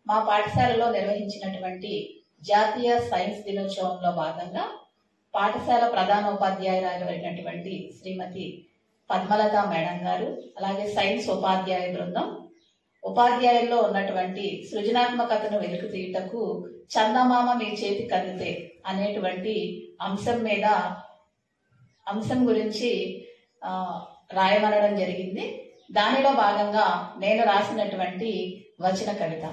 మా పాఠశాలలో నిర్వహించినటువంటి జాతీయ సైన్స్ దినోత్సవంలో భాగంగా పాఠశాల ప్రధానోపాధ్యాయురాలైనటువంటి శ్రీమతి పద్మలత మేడం గారు, అలాగే సైన్స్ ఉపాధ్యాయ బృందం, ఉపాధ్యాయుల్లో ఉన్నటువంటి సృజనాత్మకతను వెలుగు తీయటకు చందమామ మీ చేతికి అందితే అనేటువంటి అంశం గురించి రాయమనడం జరిగింది. దానిలో భాగంగా నేను రాసినటువంటి వచన కవిత.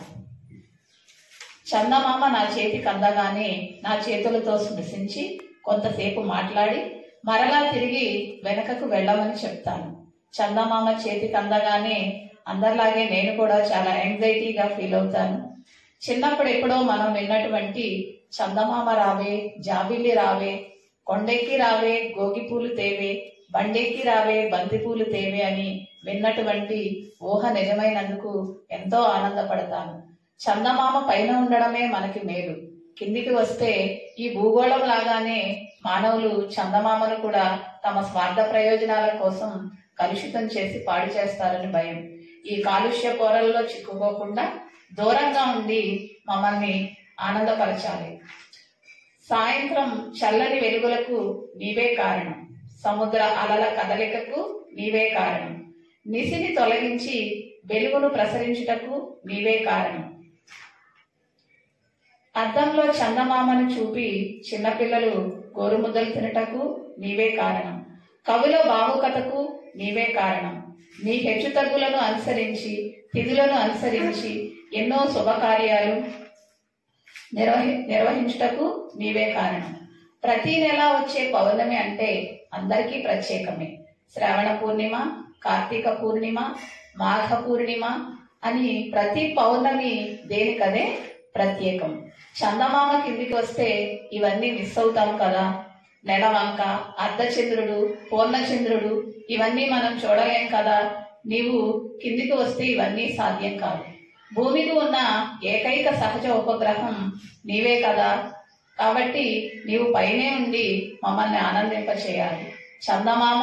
చందమామ నా చేతికి అందగానే నా చేతులతో స్పృశించి కొంతసేపు మాట్లాడి మరలా తిరిగి వెనకకు వెళ్ళమని చెప్తాను. చందమామ చేతికి అందగానే అందరిలాగే నేను కూడా చాలా యాంగ్జైటీగా ఫీల్ అవుతాను. చిన్నప్పుడు ఎప్పుడో మనం విన్నటువంటి చందమామ రావే, జాబిల్లి రావే, కొండెక్కి రావే, గోగిపూలు తేవే, బండెక్కి రావే, బంతిపూలు తేవే అని విన్నటువంటి ఊహ నిజమైనందుకు ఎంతో ఆనందపడతాను. చందమామ పైన ఉండడమే మనకి మేలు, కిందికి వస్తే ఈ భూగోళం లాగానే మానవులు చందమామను కూడా తమ స్వార్థ ప్రయోజనాల కోసం కలుషితం చేసి పాడు చేస్తారని భయం. ఈ కాలుష్య కోరల్లో చిక్కుకోకుండా దూరంగా ఉండి మమ్మల్ని ఆనందపరచాలి. సాయంత్రం చల్లని వెలుగులకు నీవే కారణం, సముద్ర అలల కదలికకు నీవే కారణం, నిసిని తొలగించి వెలుగును ప్రసరించుటకు నీవే కారణం. అద్దంలో చందమామను చూపి చిన్నపిల్లలు గోరుముద్దలు తినటకు నీవే కారణం, కవుల భావుకతకు నీవే కారణం, నీ హెచ్చుతగ్గులను అనుసరించి తిథులను అనుసరించి ఎన్నో శుభకార్యాలు నిర్వహించుటకు నీవే కారణం. ప్రతి నెల వచ్చే పౌర్ణమి అంటే అందరికీ ప్రత్యేకమే. శ్రావణ పూర్ణిమ, కార్తీక పూర్ణిమ, మాఘ పూర్ణిమ అని ప్రతి పౌర్ణమి దేనికదే ప్రత్యేకం. చందమామ కిందికి వస్తే ఇవన్నీ మిస్ అవుతాం కదా. నెలవంక, అర్ధచంద్రుడు, పూర్ణచంద్రుడు ఇవన్నీ మనం చూడలేం కదా. నీవు కిందికి వస్తే ఇవన్నీ సాధ్యం కాదు. భూమికి ఉన్న ఏకైక సహజ ఉపగ్రహం నీవే కదా. కాబట్టి నీవు పైనే ఉండి మమ్మల్ని ఆనందింప చేయాలి. చందమామ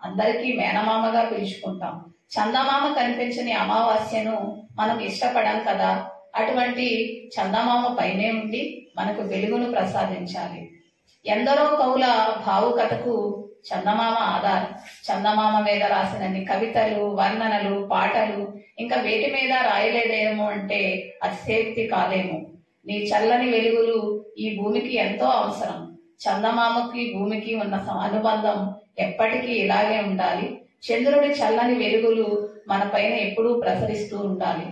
అందరికీ మేనమామగా పిలుచుకుంటాం. చందమామ కనిపించని అమావాస్యను మనం ఇష్టపడం కదా. అటువంటి చందమామ పైనే ఉండి మనకు వెలుగును ప్రసాదించాలి. ఎందరో కవుల భావుకతకు చందమామ ఆధారం. చందమామ మీద రాసినన్ని కవితలు, వర్ణనలు, పాటలు ఇంకా వేటి మీద రాయలేదేమో అంటే అతిశయోక్తి కాదేమో. నీ చల్లని వెలుగులు ఈ భూమికి ఎంతో అవసరం. చందమామకి భూమికి ఉన్న అనుబంధం ఎప్పటికీ ఇలాగే ఉండాలి. చంద్రుడి చల్లని వెలుగులు మన పైన ఎప్పుడూ ప్రసరిస్తూ ఉండాలి.